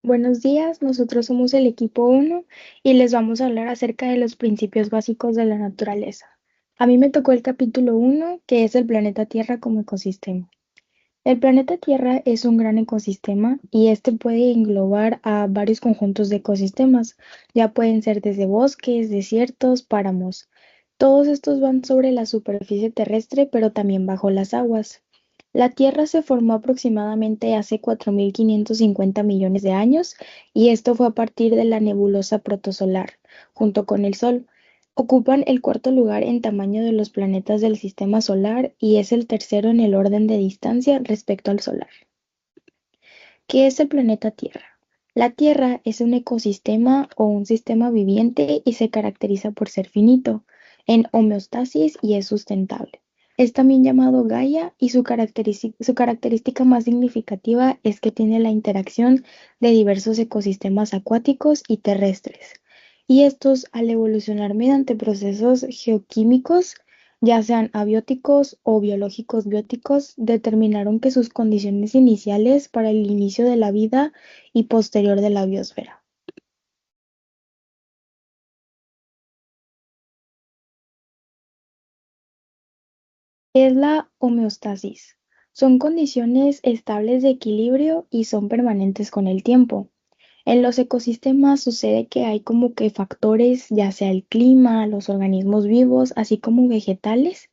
Buenos días, nosotros somos el equipo 1 y les vamos a hablar acerca de los principios básicos de la naturaleza. A mí me tocó el capítulo 1, que es el planeta Tierra como ecosistema. El planeta Tierra es un gran ecosistema y este puede englobar a varios conjuntos de ecosistemas, ya pueden ser desde bosques, desiertos, páramos. Todos estos van sobre la superficie terrestre, pero también bajo las aguas. La Tierra se formó aproximadamente hace 4.550 millones de años y esto fue a partir de la nebulosa protosolar, junto con el Sol. Ocupan el cuarto lugar en tamaño de los planetas del sistema solar y es el tercero en el orden de distancia respecto al solar. ¿Qué es el planeta Tierra? La Tierra es un ecosistema o un sistema viviente y se caracteriza por ser finito, en homeostasis y es sustentable. Es también llamado Gaia y su característica más significativa es que tiene la interacción de diversos ecosistemas acuáticos y terrestres. Y estos, al evolucionar mediante procesos geoquímicos, ya sean abióticos o biológicos bióticos, determinaron que sus condiciones iniciales para el inicio de la vida y posterior de la biosfera. Es la homeostasis. Son condiciones estables de equilibrio y son permanentes con el tiempo. En los ecosistemas sucede que hay como que factores, ya sea el clima, los organismos vivos, así como vegetales.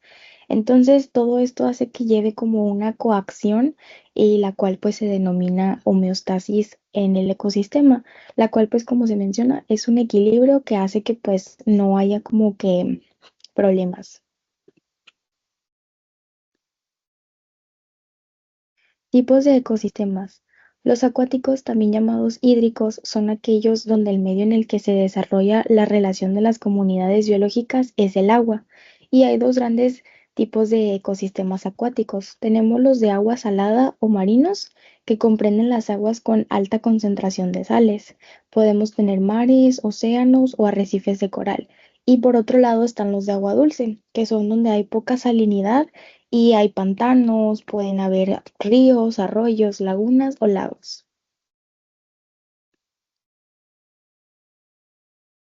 Entonces, todo esto hace que lleve como una coacción y la cual pues se denomina homeostasis en el ecosistema, la cual pues como se menciona es un equilibrio que hace que pues no haya como que problemas. Tipos de ecosistemas. Los acuáticos, también llamados hídricos, son aquellos donde el medio en el que se desarrolla la relación de las comunidades biológicas es el agua. Y hay dos grandes tipos de ecosistemas acuáticos. Tenemos los de agua salada o marinos, que comprenden las aguas con alta concentración de sales. Podemos tener mares, océanos o arrecifes de coral. Y por otro lado están los de agua dulce, que son donde hay poca salinidad y hay pantanos, pueden haber ríos, arroyos, lagunas o lagos.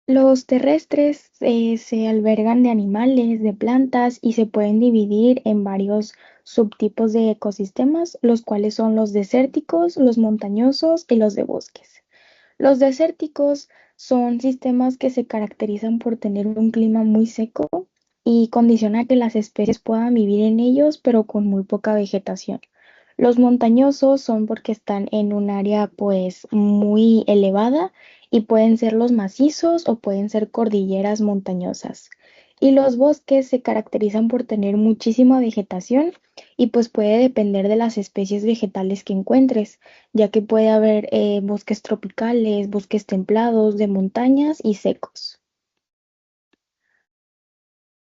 Los terrestres se albergan de animales, de plantas y se pueden dividir en varios subtipos de ecosistemas, los cuales son los desérticos, los montañosos y los de bosques. Los desérticos son sistemas que se caracterizan por tener un clima muy seco y condiciona que las especies puedan vivir en ellos, pero con muy poca vegetación. Los montañosos son porque están en un área pues muy elevada y pueden ser los macizos o pueden ser cordilleras montañosas. Y los bosques se caracterizan por tener muchísima vegetación y pues puede depender de las especies vegetales que encuentres, ya que puede haber bosques tropicales, bosques templados, de montañas y secos.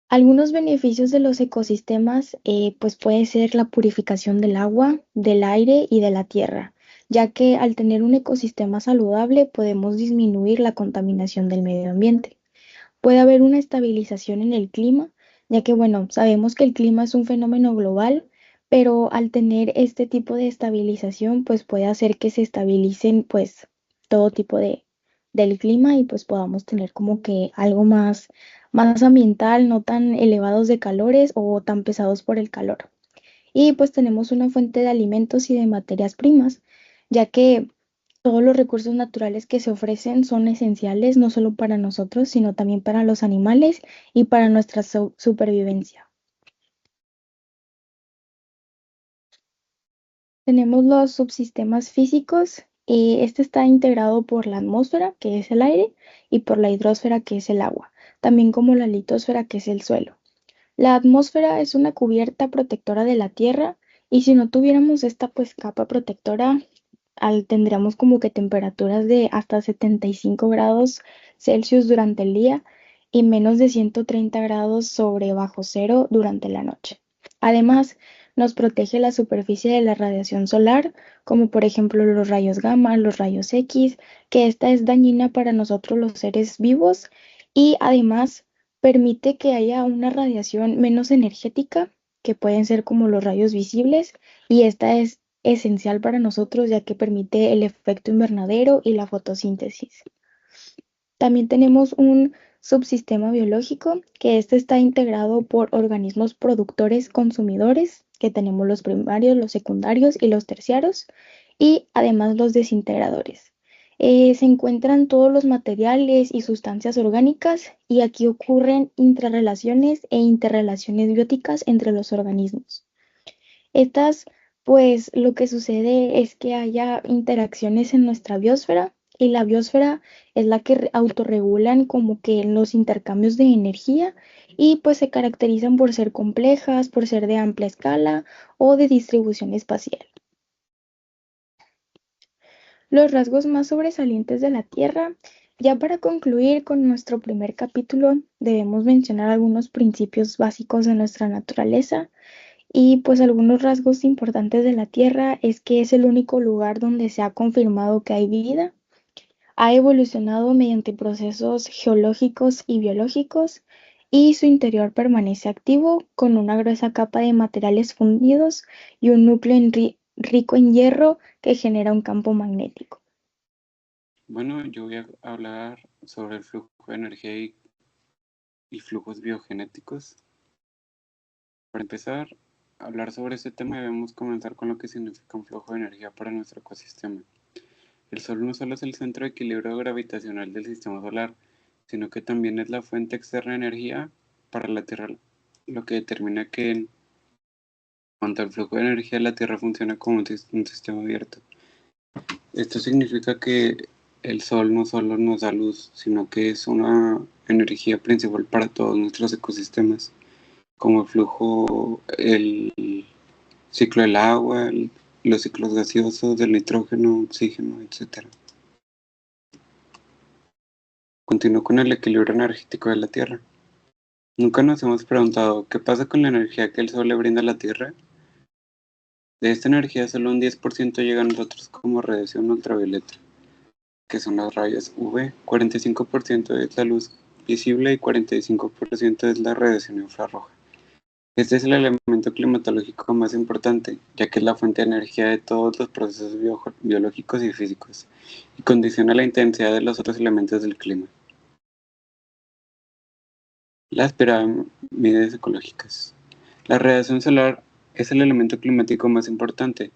Algunos beneficios de los ecosistemas, pues puede ser la purificación del agua, del aire y de la tierra, ya que al tener un ecosistema saludable podemos disminuir la contaminación del medio ambiente. Puede haber una estabilización en el clima, ya que, bueno, sabemos que el clima es un fenómeno global, pero al tener este tipo de estabilización, pues puede hacer que se estabilicen, pues, todo tipo del clima y pues podamos tener como que algo más ambiental, no tan elevados de calores o tan pesados por el calor. Y pues tenemos una fuente de alimentos y de materias primas, ya que todos los recursos naturales que se ofrecen son esenciales no solo para nosotros, sino también para los animales y para nuestra supervivencia. Tenemos los subsistemas físicos. Este está integrado por la atmósfera, que es el aire, y por la hidrosfera, que es el agua, también como la litosfera, que es el suelo. La atmósfera es una cubierta protectora de la Tierra y si no tuviéramos esta pues capa protectora, tendríamos como que temperaturas de hasta 75 grados Celsius durante el día y menos de 130 grados sobre bajo cero durante la noche. Además, nos protege la superficie de la radiación solar, como por ejemplo los rayos gamma, los rayos X, que esta es dañina para nosotros los seres vivos y además permite que haya una radiación menos energética, que pueden ser como los rayos visibles, y esta es esencial para nosotros ya que permite el efecto invernadero y la fotosíntesis. También tenemos un subsistema biológico, que este está integrado por organismos productores consumidores, que tenemos los primarios, los secundarios y los terciarios, y además los desintegradores. Se encuentran todos los materiales y sustancias orgánicas y aquí ocurren intrarrelaciones e interrelaciones bióticas entre los organismos. Estas, pues lo que sucede es que haya interacciones en nuestra biosfera y la biosfera es la que autorregulan como que los intercambios de energía y pues se caracterizan por ser complejas, por ser de amplia escala o de distribución espacial. Los rasgos más sobresalientes de la Tierra. Ya para concluir con nuestro primer capítulo, debemos mencionar algunos principios básicos de nuestra naturaleza. Y pues algunos rasgos importantes de la Tierra es que es el único lugar donde se ha confirmado que hay vida. Ha evolucionado mediante procesos geológicos y biológicos y su interior permanece activo con una gruesa capa de materiales fundidos y un núcleo rico en hierro que genera un campo magnético. Bueno, yo voy a hablar sobre el flujo de energía y flujos biogenéticos. Para empezar a hablar sobre este tema debemos comenzar con lo que significa un flujo de energía para nuestro ecosistema. El Sol no solo es el centro de equilibrio gravitacional del sistema solar, sino que también es la fuente externa de energía para la Tierra, lo que determina que en cuanto al flujo de energía la Tierra funciona como un sistema abierto. Esto significa que el Sol no solo nos da luz, sino que es una energía principal para todos nuestros ecosistemas, como el ciclo del agua, los ciclos gaseosos, del nitrógeno, oxígeno, etc. Continúo con el equilibrio energético de la Tierra. Nunca nos hemos preguntado qué pasa con la energía que el Sol le brinda a la Tierra. De esta energía solo un 10% llega a nosotros como radiación ultravioleta, que son las rayas UV, 45% es la luz visible y 45% es la radiación infrarroja. Este es el elemento climatológico más importante, ya que es la fuente de energía de todos los procesos biológicos y físicos, y condiciona la intensidad de los otros elementos del clima. Las pirámides ecológicas. La radiación solar es el elemento climático más importante,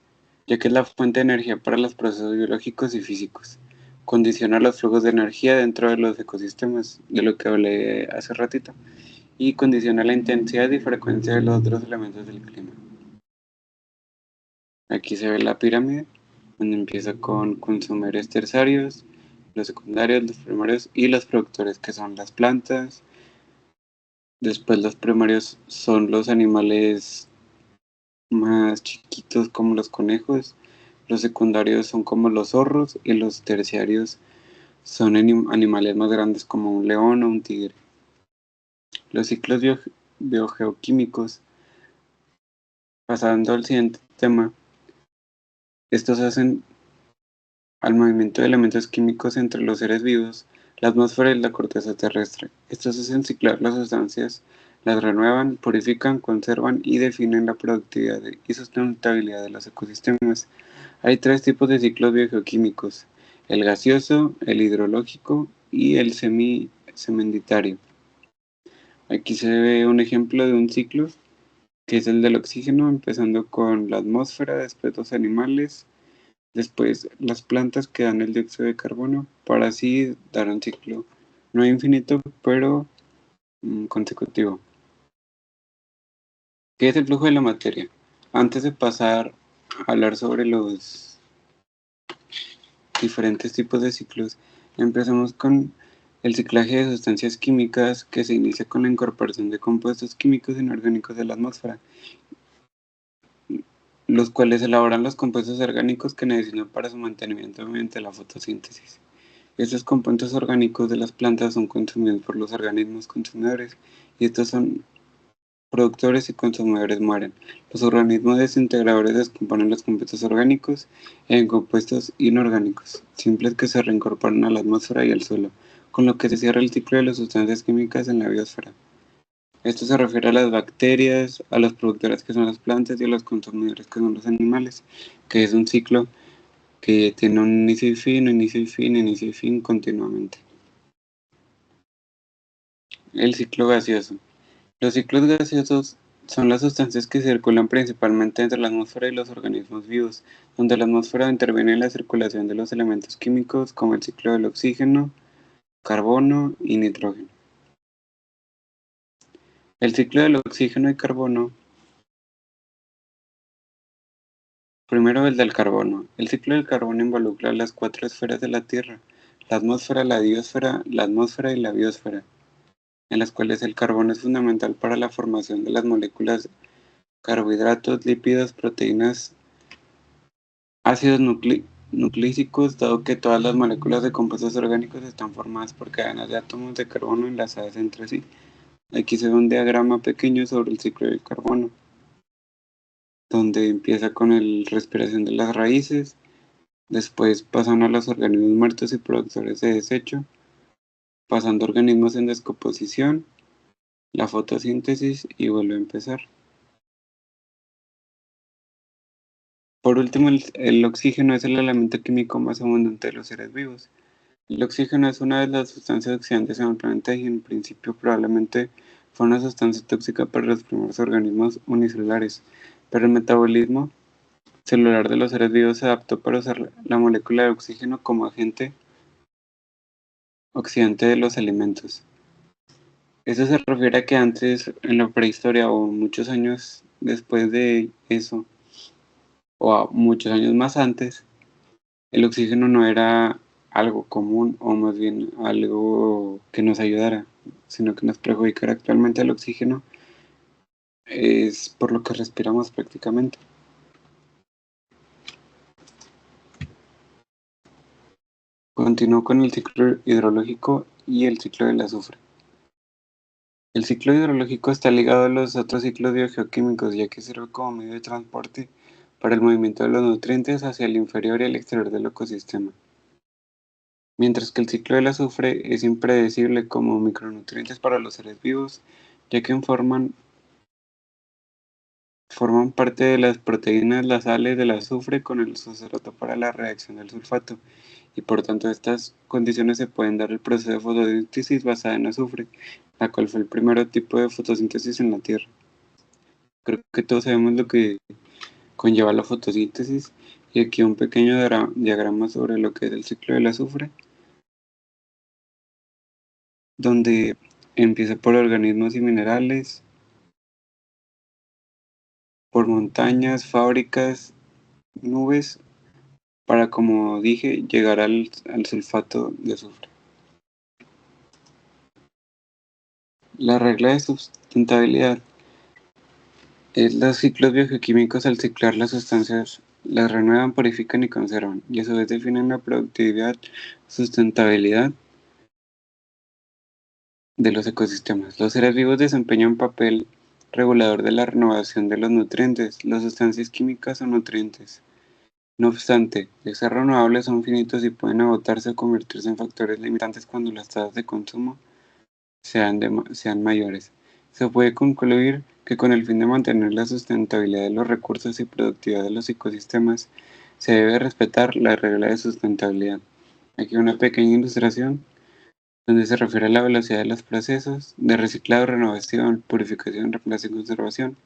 ya que es la fuente de energía para los procesos biológicos y físicos. Condiciona los flujos de energía dentro de los ecosistemas, de lo que hablé hace ratito, y condiciona la intensidad y frecuencia de los otros elementos del clima. Aquí se ve la pirámide, donde empieza con consumidores terciarios, los secundarios, los primarios y los productores, que son las plantas. Después los primarios son los animales más chiquitos como los conejos, los secundarios son como los zorros y los terciarios son animales más grandes como un león o un tigre. Los ciclos biogeoquímicos, pasando al siguiente tema, estos hacen al movimiento de elementos químicos entre los seres vivos, la atmósfera y la corteza terrestre. Estos hacen ciclar las sustancias, las renuevan, purifican, conservan y definen la productividad y sustentabilidad de los ecosistemas. Hay tres tipos de ciclos biogeoquímicos: el gaseoso, el hidrológico y el sedimentario. Aquí se ve un ejemplo de un ciclo, que es el del oxígeno, empezando con la atmósfera, después los animales, después las plantas que dan el dióxido de carbono, para así dar un ciclo no infinito, pero consecutivo. ¿Qué es el flujo de la materia? Antes de pasar a hablar sobre los diferentes tipos de ciclos, empezamos con el ciclaje de sustancias químicas, que se inicia con la incorporación de compuestos químicos inorgánicos de la atmósfera, los cuales elaboran los compuestos orgánicos que necesitan para su mantenimiento mediante la fotosíntesis. Estos compuestos orgánicos de las plantas son consumidos por los organismos consumidores, y estos son productores y consumidores mueren. Los organismos desintegradores descomponen los compuestos orgánicos en compuestos inorgánicos, simples, que se reincorporan a la atmósfera y al suelo, con lo que se cierra el ciclo de las sustancias químicas en la biosfera. Esto se refiere a las bacterias, a los productores que son las plantas y a los consumidores que son los animales, que es un ciclo que tiene un inicio y fin, inicio y fin, inicio y fin continuamente. El ciclo gaseoso. Los ciclos gaseosos son las sustancias que circulan principalmente entre la atmósfera y los organismos vivos, donde la atmósfera interviene en la circulación de los elementos químicos como el ciclo del oxígeno, carbono y nitrógeno. El ciclo del oxígeno y carbono. Primero el del carbono. El ciclo del carbono involucra las cuatro esferas de la Tierra: la atmósfera, la atmósfera y la biosfera, en las cuales el carbono es fundamental para la formación de las moléculas carbohidratos, lípidos, proteínas, ácidos nucleicos, dado que todas las moléculas de compuestos orgánicos están formadas por cadenas de átomos de carbono enlazadas entre sí. Aquí se ve un diagrama pequeño sobre el ciclo del carbono, donde empieza con la respiración de las raíces, después pasan a los organismos muertos y productores de desecho, pasando a organismos en descomposición, la fotosíntesis y vuelve a empezar. Por último, el oxígeno es el elemento químico más abundante de los seres vivos. El oxígeno es una de las sustancias oxidantes en el planeta y en principio probablemente fue una sustancia tóxica para los primeros organismos unicelulares, pero el metabolismo celular de los seres vivos se adaptó para usar la molécula de oxígeno como agente oxidante de los alimentos. Eso se refiere a que antes, en la prehistoria o muchos años después de eso, o a muchos años más antes, el oxígeno no era algo común o más bien algo que nos ayudara, sino que nos perjudicara. Actualmente el oxígeno es por lo que respiramos prácticamente. Continúo con el ciclo hidrológico y el ciclo del azufre. El ciclo hidrológico está ligado a los otros ciclos biogeoquímicos, ya que sirve como medio de transporte para el movimiento de los nutrientes hacia el inferior y el exterior del ecosistema, mientras que el ciclo del azufre es impredecible como micronutrientes para los seres vivos, ya que forman parte de las proteínas las sales del azufre con el sustrato para la reacción del sulfato, y por tanto estas condiciones se pueden dar el proceso de fotosíntesis basada en azufre, la cual fue el primer tipo de fotosíntesis en la Tierra. Creo que todos sabemos lo que conlleva la fotosíntesis, y aquí un pequeño diagrama sobre lo que es el ciclo del azufre, donde empieza por organismos y minerales, por montañas, fábricas, nubes, para, como dije, llegar al sulfato de azufre. La regla de sustentabilidad es los ciclos biogeoquímicos. Al ciclar las sustancias las renuevan, purifican y conservan, y a su vez definen la productividad, sustentabilidad de los ecosistemas. Los seres vivos desempeñan un papel regulador de la renovación de los nutrientes, las sustancias químicas o nutrientes. No obstante, de ser renovables son finitos y pueden agotarse o convertirse en factores limitantes cuando las tasas de consumo sean mayores. Se puede concluir que con el fin de mantener la sustentabilidad de los recursos y productividad de los ecosistemas, se debe respetar la regla de sustentabilidad. Aquí una pequeña ilustración donde se refiere a la velocidad de los procesos de reciclado, renovación, purificación, reemplazo y conservación,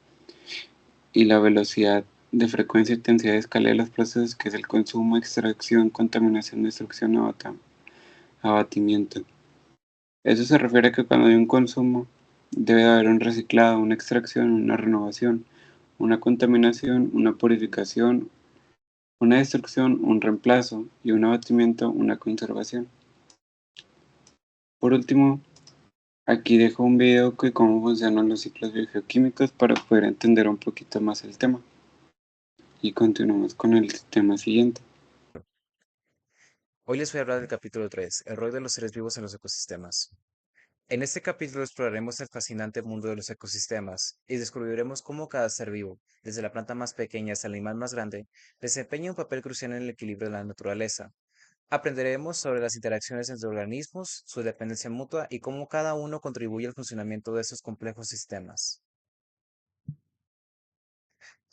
y la velocidad de frecuencia, intensidad y escala de los procesos, que es el consumo, extracción, contaminación, destrucción, abatimiento. Eso se refiere a que cuando hay un consumo, debe haber un reciclado, una extracción, una renovación, una contaminación, una purificación, una destrucción, un reemplazo y un abatimiento, una conservación. Por último, aquí dejo un video de cómo funcionan los ciclos biogeoquímicos para poder entender un poquito más el tema. Y continuamos con el tema siguiente. Hoy les voy a hablar del capítulo 3, el rol de los seres vivos en los ecosistemas. En este capítulo exploraremos el fascinante mundo de los ecosistemas y descubriremos cómo cada ser vivo, desde la planta más pequeña hasta el animal más grande, desempeña un papel crucial en el equilibrio de la naturaleza. Aprenderemos sobre las interacciones entre organismos, su dependencia mutua y cómo cada uno contribuye al funcionamiento de estos complejos sistemas.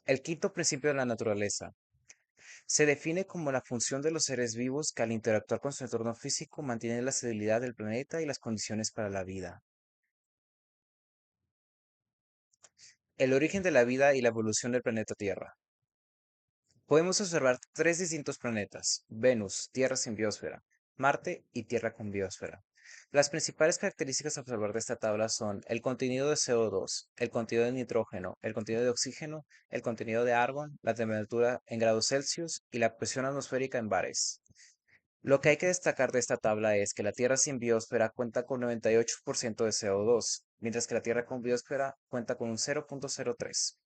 El quinto principio de la naturaleza se define como la función de los seres vivos que al interactuar con su entorno físico mantienen la estabilidad del planeta y las condiciones para la vida. El origen de la vida y la evolución del planeta Tierra. Podemos observar tres distintos planetas: Venus, Tierra sin biosfera; Marte y Tierra con biosfera. Las principales características a observar de esta tabla son el contenido de CO2, el contenido de nitrógeno, el contenido de oxígeno, el contenido de argón, la temperatura en grados Celsius y la presión atmosférica en bares. Lo que hay que destacar de esta tabla es que la Tierra sin biosfera cuenta con 98% de CO2, mientras que la Tierra con biosfera cuenta con un 0.03.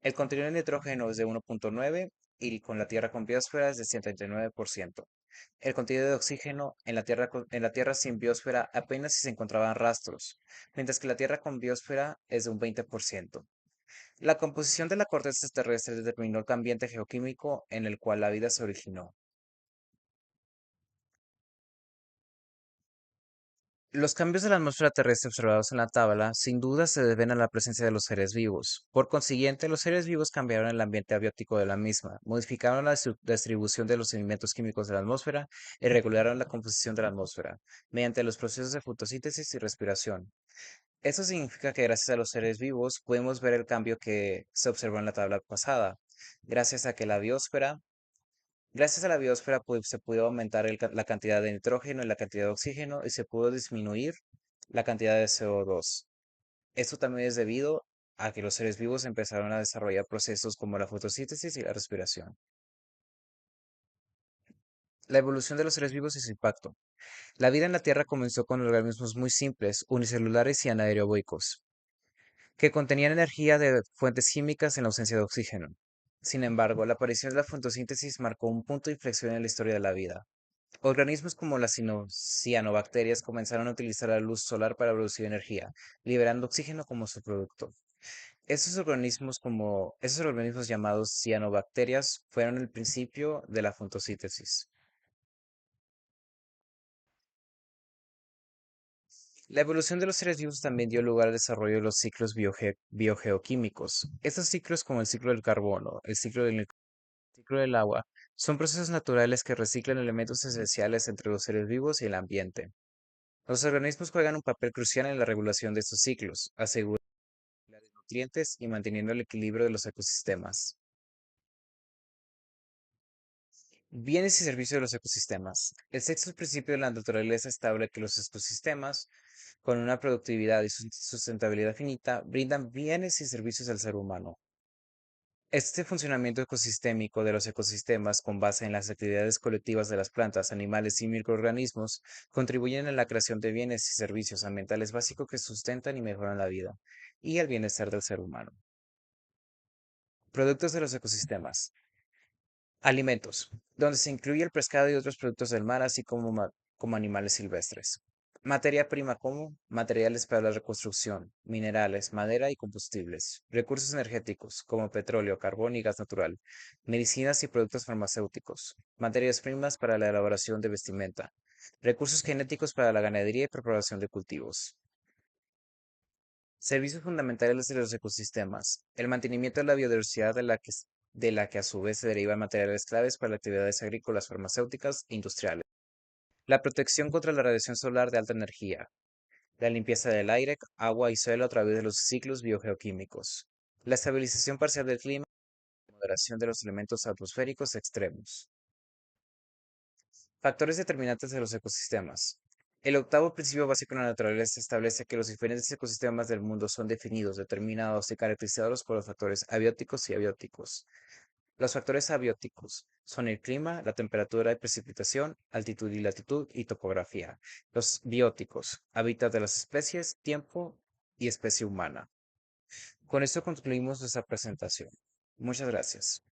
El contenido de nitrógeno es de 1.9 y con la Tierra con biosfera es de 79%. El contenido de oxígeno en la Tierra sin biosfera apenas si se encontraban rastros, mientras que la Tierra con biosfera es de un 20%. La composición de la corteza terrestre determinó el ambiente geoquímico en el cual la vida se originó. Los cambios de la atmósfera terrestre observados en la tabla sin duda se deben a la presencia de los seres vivos. Por consiguiente, los seres vivos cambiaron el ambiente abiótico de la misma, modificaron la distribución de los elementos químicos de la atmósfera y regularon la composición de la atmósfera mediante los procesos de fotosíntesis y respiración. Eso significa que gracias a los seres vivos podemos ver el cambio que se observó en la tabla pasada, gracias a que la biosfera Gracias a la biosfera se pudo aumentar la cantidad de nitrógeno y la cantidad de oxígeno y se pudo disminuir la cantidad de CO2. Esto también es debido a que los seres vivos empezaron a desarrollar procesos como la fotosíntesis y la respiración. La evolución de los seres vivos y su impacto. La vida en la Tierra comenzó con organismos muy simples, unicelulares y anaerobios, que contenían energía de fuentes químicas en la ausencia de oxígeno. Sin embargo, la aparición de la fotosíntesis marcó un punto de inflexión en la historia de la vida. Organismos como las cianobacterias comenzaron a utilizar la luz solar para producir energía, liberando oxígeno como su producto. Esos organismos llamados cianobacterias fueron el principio de la fotosíntesis. La evolución de los seres vivos también dio lugar al desarrollo de los ciclos biogeoquímicos. Estos ciclos, como el ciclo del carbono, el ciclo del agua, son procesos naturales que reciclan elementos esenciales entre los seres vivos y el ambiente. Los organismos juegan un papel crucial en la regulación de estos ciclos, asegurando la de nutrientes y manteniendo el equilibrio de los ecosistemas. Bienes y servicios de los ecosistemas. El sexto principio de la naturaleza establece que los ecosistemas, con una productividad y sustentabilidad finita, brindan bienes y servicios al ser humano. Este funcionamiento ecosistémico de los ecosistemas, con base en las actividades colectivas de las plantas, animales y microorganismos, contribuyen a la creación de bienes y servicios ambientales básicos que sustentan y mejoran la vida y el bienestar del ser humano. Productos de los ecosistemas. Alimentos, donde se incluye el pescado y otros productos del mar, así como animales silvestres. Materia prima como materiales para la reconstrucción, minerales, madera y combustibles. Recursos energéticos como petróleo, carbón y gas natural. Medicinas y productos farmacéuticos. Materias primas para la elaboración de vestimenta. Recursos genéticos para la ganadería y preparación de cultivos. Servicios fundamentales de los ecosistemas. El mantenimiento de la biodiversidad de la que a su vez se derivan materiales claves para las actividades agrícolas, farmacéuticas e industriales. La protección contra la radiación solar de alta energía. La limpieza del aire, agua y suelo a través de los ciclos biogeoquímicos. La estabilización parcial del clima y la moderación de los elementos atmosféricos extremos. Factores determinantes de los ecosistemas. El octavo principio básico de la naturaleza establece que los diferentes ecosistemas del mundo son definidos, determinados y caracterizados por los factores abióticos y abióticos. Los factores abióticos son el clima, la temperatura y precipitación, altitud y latitud y topografía. Los bióticos, hábitat de las especies, tiempo y especie humana. Con esto concluimos nuestra presentación. Muchas gracias.